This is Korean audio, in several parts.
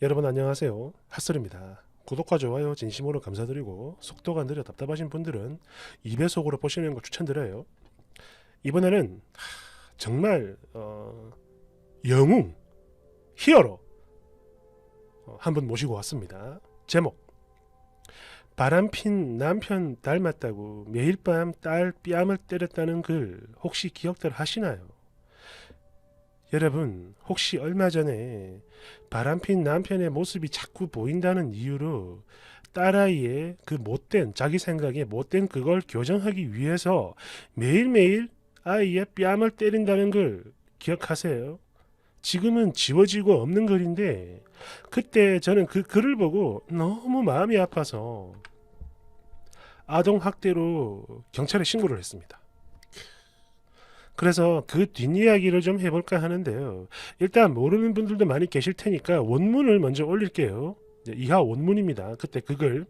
여러분 안녕하세요. 핫설입니다. 구독과 좋아요 진심으로 감사드리고 속도가 느려 답답하신 분들은 2배속으로 보시는 걸 추천드려요. 이번에는 정말 영웅 히어로 한 분 모시고 왔습니다. 제목 바람핀 남편 닮았다고 매일 밤 딸 뺨을 때렸다는 글 혹시 기억들 하시나요? 여러분 혹시 얼마 전에 바람핀 남편의 모습이 자꾸 보인다는 이유로 딸아이의 그 못된 자기 생각에 못된 그걸 교정하기 위해서 매일매일 아이의 뺨을 때린다는 걸 기억하세요? 지금은 지워지고 없는 글인데 그때 저는 그 글을 보고 너무 마음이 아파서 아동학대로 경찰에 신고를 했습니다. 그래서 그 뒷이야기를 좀 해볼까 하는데요. 일단 모르는 분들도 많이 계실 테니까 원문을 먼저 올릴게요. 이하 원문입니다. 그때 그걸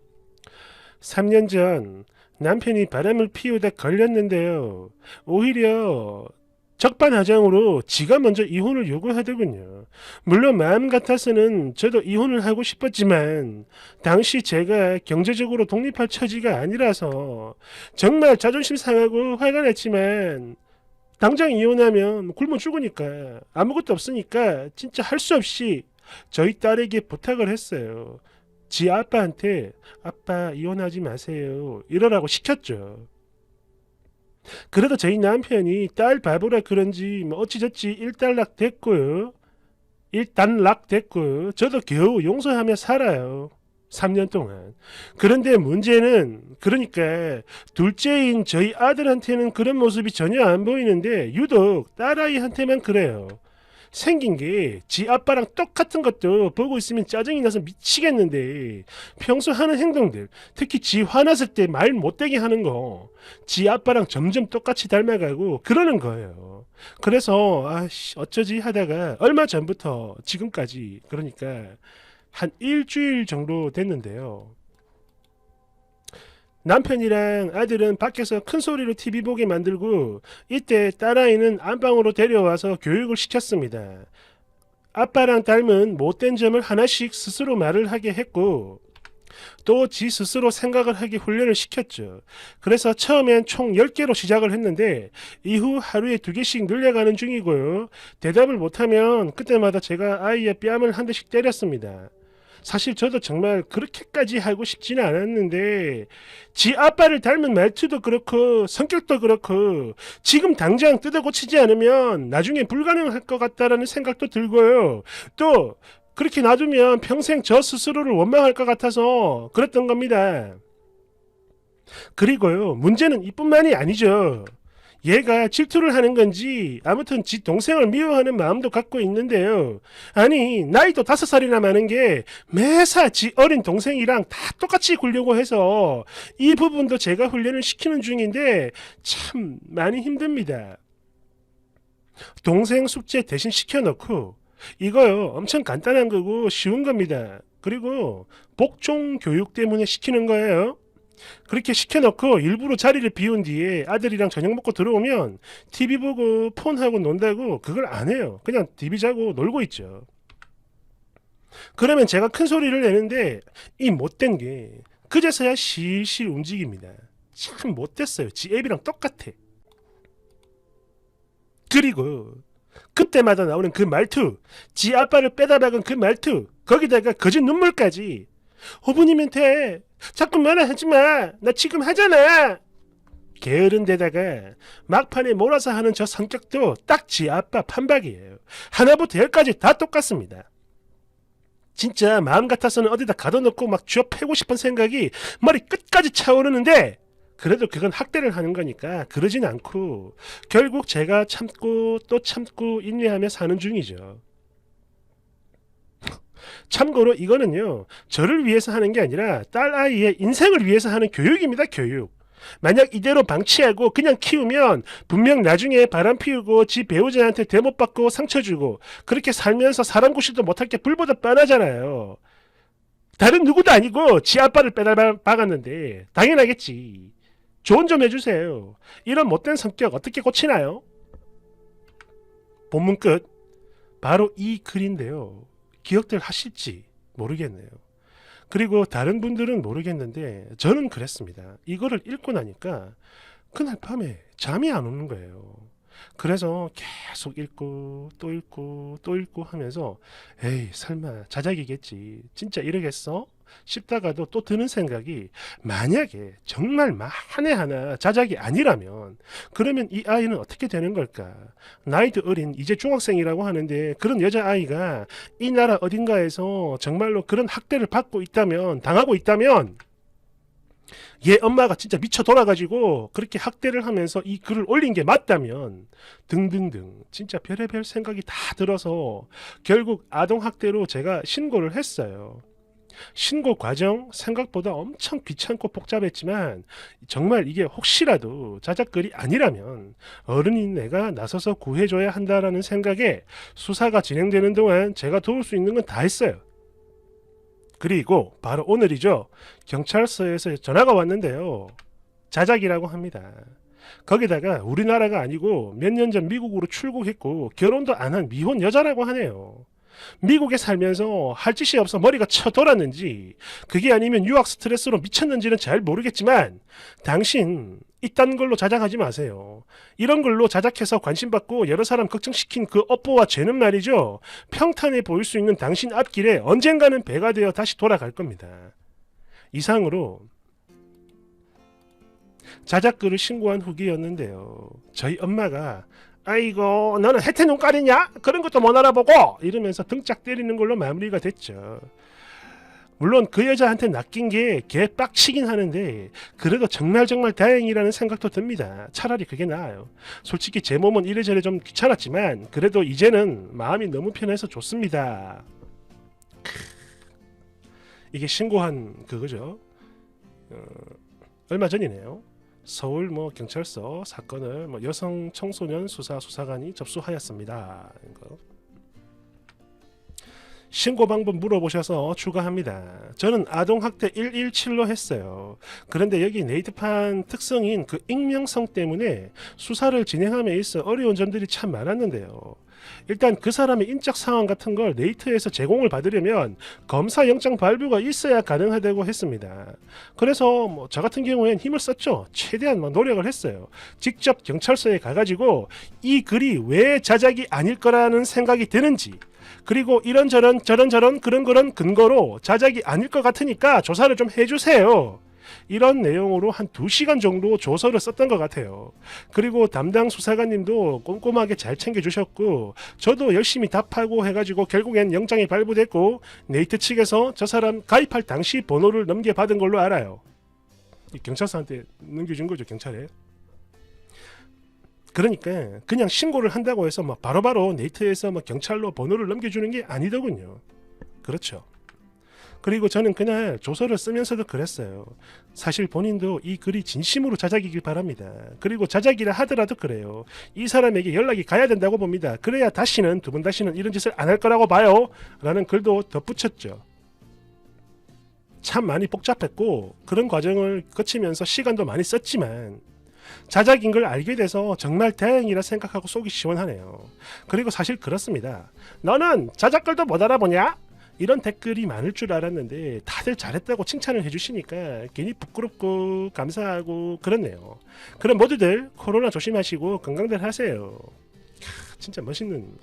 3년 전 남편이 바람을 피우다 걸렸는데요. 오히려 적반하장으로 지가 먼저 이혼을 요구하더군요. 물론 마음 같아서는 저도 이혼을 하고 싶었지만 당시 제가 경제적으로 독립할 처지가 아니라서 정말 자존심 상하고 화가 났지만 당장 이혼하면 굶어 죽으니까 아무것도 없으니까 진짜 할 수 없이 저희 딸에게 부탁을 했어요. 지 아빠한테 아빠 이혼하지 마세요 이러라고 시켰죠. 그래도 저희 남편이 딸 바보라 그런지 뭐 어찌저찌 일단락 됐고요. 일단락 됐고요. 저도 겨우 용서하며 살아요. 3년 동안. 그런데 문제는 그러니까 둘째인 저희 아들한테는 그런 모습이 전혀 안 보이는데 유독 딸아이한테만 그래요. 생긴 게 지 아빠랑 똑같은 것도 보고 있으면 짜증이 나서 미치겠는데 평소 하는 행동들 특히 지 화났을 때 말 못되게 하는 거 지 아빠랑 점점 똑같이 닮아가고 그러는 거예요. 그래서 아씨 어쩌지 하다가 얼마 전부터 지금까지 그러니까 한 일주일 정도 됐는데요. 남편이랑 아들은 밖에서 큰 소리로 TV 보게 만들고 이때 딸아이는 안방으로 데려와서 교육을 시켰습니다. 아빠랑 닮은 못된 점을 하나씩 스스로 말을 하게 했고 또 지 스스로 생각을 하게 훈련을 시켰죠. 그래서 처음엔 총 10개로 시작을 했는데 이후 하루에 2개씩 늘려가는 중이고요. 대답을 못하면 그때마다 제가 아이의 뺨을 한 대씩 때렸습니다. 사실 저도 정말 그렇게까지 하고 싶지는 않았는데 지 아빠를 닮은 말투도 그렇고 성격도 그렇고 지금 당장 뜯어 고치지 않으면 나중에 불가능할 것 같다라는 생각도 들고요. 또 그렇게 놔두면 평생 저 스스로를 원망할 것 같아서 그랬던 겁니다. 그리고요 문제는 이뿐만이 아니죠. 얘가 질투를 하는 건지 아무튼 지 동생을 미워하는 마음도 갖고 있는데요. 아니 나이도 5살이나 많은 게 매사 지 어린 동생이랑 다 똑같이 굴려고 해서 이 부분도 제가 훈련을 시키는 중인데 참 많이 힘듭니다. 동생 숙제 대신 시켜놓고 이거요 엄청 간단한 거고 쉬운 겁니다. 그리고 복종 교육 때문에 시키는 거예요. 그렇게 시켜놓고 일부러 자리를 비운 뒤에 아들이랑 저녁 먹고 들어오면 TV 보고 폰하고 논다고 그걸 안 해요. 그냥 TV 자고 놀고 있죠. 그러면 제가 큰 소리를 내는데 이 못된 게 그제서야 실실 움직입니다. 참 못됐어요. 지 애비랑 똑같아. 그리고 그때마다 나오는 그 말투 지 아빠를 빼다 박은 그 말투 거기다가 거짓 눈물까지 어머님은 돼 자꾸 말하지마 나 지금 하잖아 게으른 데다가 막판에 몰아서 하는 저 성격도 딱 지 아빠 판박이에요. 하나부터 10까지 다 똑같습니다. 진짜 마음 같아서는 어디다 가둬놓고 막 쥐어 패고 싶은 생각이 머리 끝까지 차오르는데 그래도 그건 학대를 하는 거니까 그러진 않고 결국 제가 참고 또 참고 인내하며 사는 중이죠. 참고로 이거는요 저를 위해서 하는 게 아니라 딸아이의 인생을 위해서 하는 교육입니다. 교육. 만약 이대로 방치하고 그냥 키우면 분명 나중에 바람 피우고 지 배우자한테 대못받고 상처 주고 그렇게 살면서 사람 구실도 못할 게 불보다 뻔하잖아요. 다른 누구도 아니고 지 아빠를 빼다 박았는데 당연하겠지. 조언 좀 해주세요. 이런 못된 성격 어떻게 고치나요? 본문 끝. 바로 이 글인데요. 기억들 하실지 모르겠네요. 그리고 다른 분들은 모르겠는데 저는 그랬습니다. 이거를 읽고 나니까 그날 밤에 잠이 안 오는 거예요. 그래서 계속 읽고 또 읽고 또 읽고 하면서 에이 설마 자작이겠지 진짜 이러겠어? 싶다가도 또 드는 생각이 만약에 정말 만에 하나 자작이 아니라면 그러면 이 아이는 어떻게 되는 걸까? 나이도 어린 이제 중학생이라고 하는데 그런 여자아이가 이 나라 어딘가에서 정말로 그런 학대를 받고 있다면 당하고 있다면 얘 엄마가 진짜 미쳐 돌아가지고 그렇게 학대를 하면서 이 글을 올린 게 맞다면 등등등 진짜 별의별 생각이 다 들어서 결국 아동학대로 제가 신고를 했어요. 신고 과정 생각보다 엄청 귀찮고 복잡했지만 정말 이게 혹시라도 자작글이 아니라면 어른인 내가 나서서 구해줘야 한다라는 생각에 수사가 진행되는 동안 제가 도울 수 있는 건 다 했어요. 그리고 바로 오늘이죠. 경찰서에서 전화가 왔는데요. 자작이라고 합니다. 거기다가 우리나라가 아니고 몇 년 전 미국으로 출국했고 결혼도 안 한 미혼 여자라고 하네요. 미국에 살면서 할 짓이 없어 머리가 쳐돌았는지 그게 아니면 유학 스트레스로 미쳤는지는 잘 모르겠지만 당신 이딴 걸로 자작하지 마세요. 이런 걸로 자작해서 관심받고 여러 사람 걱정시킨 그 업보와 죄는 말이죠. 평탄해 보일 수 있는 당신 앞길에 언젠가는 배가 되어 다시 돌아갈 겁니다. 이상으로 자작글을 신고한 후기였는데요. 저희 엄마가 아이고 너는 혜태 눈깔이냐? 그런 것도 못 알아보고 이러면서 등짝 때리는 걸로 마무리가 됐죠. 물론 그 여자한테 낚인 게 개 빡치긴 하는데 그래도 정말 다행이라는 생각도 듭니다. 차라리 그게 나아요. 솔직히 제 몸은 이래저래 좀 귀찮았지만 그래도 이제는 마음이 너무 편해서 좋습니다. 이게 신고한 그거죠. 얼마 전이네요. 서울 경찰서 사건을 여성 청소년 수사관이 접수하였습니다. 이거. 신고 방법 물어보셔서 추가합니다. 저는 아동학대 117로 했어요. 그런데 여기 네이트판 특성인 그 익명성 때문에 수사를 진행함에 있어 어려운 점들이 참 많았는데요. 일단 그 사람의 인적 상황 같은 걸 네이트에서 제공을 받으려면 검사 영장 발부가 있어야 가능하다고 했습니다. 그래서 저 같은 경우엔 힘을 썼죠. 최대한 노력을 했어요. 직접 경찰서에 가가지고 이 글이 왜 자작이 아닐 거라는 생각이 드는지 그리고 이런저런 저런저런 그런 근거로 자작이 아닐 것 같으니까 조사를 좀 해주세요. 이런 내용으로 한 2시간 정도 조서를 썼던 것 같아요. 그리고 담당 수사관님도 꼼꼼하게 잘 챙겨주셨고 저도 열심히 답하고 해가지고 결국엔 영장이 발부됐고 네이트 측에서 저 사람 가입할 당시 번호를 넘겨받은 걸로 알아요. 경찰서한테 넘겨준 거죠, 경찰에. 그러니까 그냥 신고를 한다고 해서 바로바로 네이트에서 경찰로 번호를 넘겨주는 게 아니더군요. 그렇죠. 그리고 저는 그날 조서를 쓰면서도 그랬어요. 사실 본인도 이 글이 진심으로 자작이길 바랍니다. 그리고 자작이라 하더라도 그래요. 이 사람에게 연락이 가야 된다고 봅니다. 그래야 두 번 다시는 이런 짓을 안 할 거라고 봐요. 라는 글도 덧붙였죠. 참 많이 복잡했고 그런 과정을 거치면서 시간도 많이 썼지만 자작인 걸 알게 돼서 정말 다행이라 생각하고 속이 시원하네요. 그리고 사실 그렇습니다. 너는 자작글도 못 알아보냐? 이런 댓글이 많을 줄 알았는데 다들 잘했다고 칭찬을 해주시니까 괜히 부끄럽고 감사하고 그렇네요. 그럼 모두들 코로나 조심하시고 건강들 하세요. 진짜 멋있는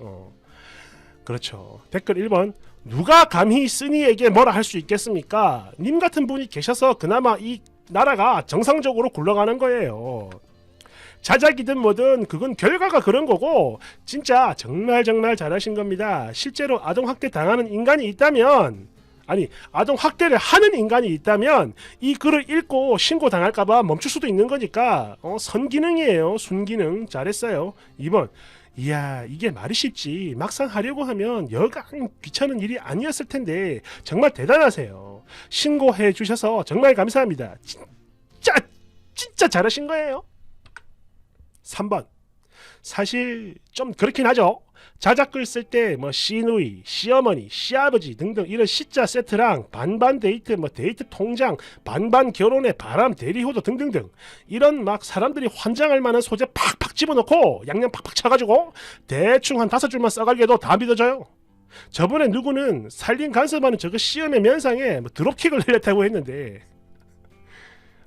그렇죠. 댓글 1번 누가 감히 쓰니에게 뭐라 할 수 있겠습니까? 님 같은 분이 계셔서 그나마 이 나라가 정상적으로 굴러가는 거예요. 자작이든 뭐든 그건 결과가 그런 거고 진짜 정말 잘하신 겁니다. 실제로 아동학대 당하는 인간이 있다면 아동학대를 하는 인간이 있다면 이 글을 읽고 신고당할까봐 멈출 수도 있는 거니까 선기능이에요. 순기능. 잘했어요. 2번 이야 이게 말이 쉽지 막상 하려고 하면 여간 귀찮은 일이 아니었을 텐데 정말 대단하세요. 신고해 주셔서 정말 감사합니다. 진짜 잘하신 거예요. 3번 사실 좀 그렇긴 하죠. 자작글 쓸 때 시누이, 시어머니, 시아버지 등등 이런 시자 세트랑 반반 데이트, 데이트 통장, 반반 결혼에 바람 대리호도 등등등 이런 사람들이 환장할 만한 소재 팍팍 집어넣고 양념 팍팍 쳐가지고 대충 한 5줄만 써갈게도 다 믿어져요. 저번에 누구는 살림 간섭하는 저거 시험의 면상에 뭐 드롭킥을 내렸다고 했는데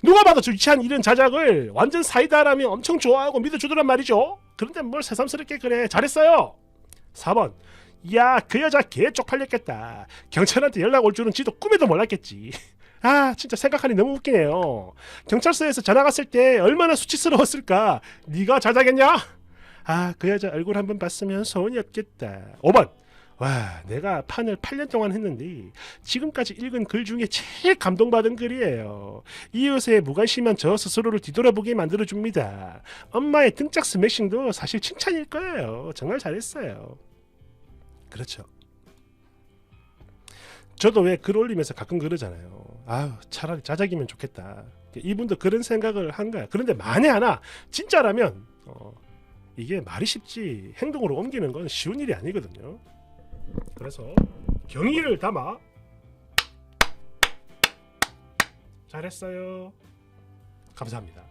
누가 봐도 저 유치한 이런 자작을 완전 사이다라며 엄청 좋아하고 믿어주더란 말이죠. 그런데 뭘 새삼스럽게 그래. 잘했어요. 4번. 야, 그 여자 개 쪽팔렸겠다. 경찰한테 연락 올 줄은 지도 꿈에도 몰랐겠지. 아, 진짜 생각하니 너무 웃기네요. 경찰서에서 전화 갔을 때 얼마나 수치스러웠을까. 네가 자작했냐? 아, 그 여자 얼굴 한번 봤으면 소원이 없겠다. 5번. 와, 내가 판을 8년 동안 했는데 지금까지 읽은 글 중에 제일 감동받은 글이에요. 이웃의 무관심한 저 스스로를 뒤돌아보게 만들어줍니다. 엄마의 등짝 스매싱도 사실 칭찬일 거예요. 정말 잘했어요. 그렇죠. 저도 왜 글 올리면서 가끔 그러잖아요. 아유, 차라리 자작이면 좋겠다. 이분도 그런 생각을 한 거야. 그런데 만에 하나 진짜라면 이게 말이 쉽지 행동으로 옮기는 건 쉬운 일이 아니거든요. 그래서 경의를 담아 잘했어요. 감사합니다.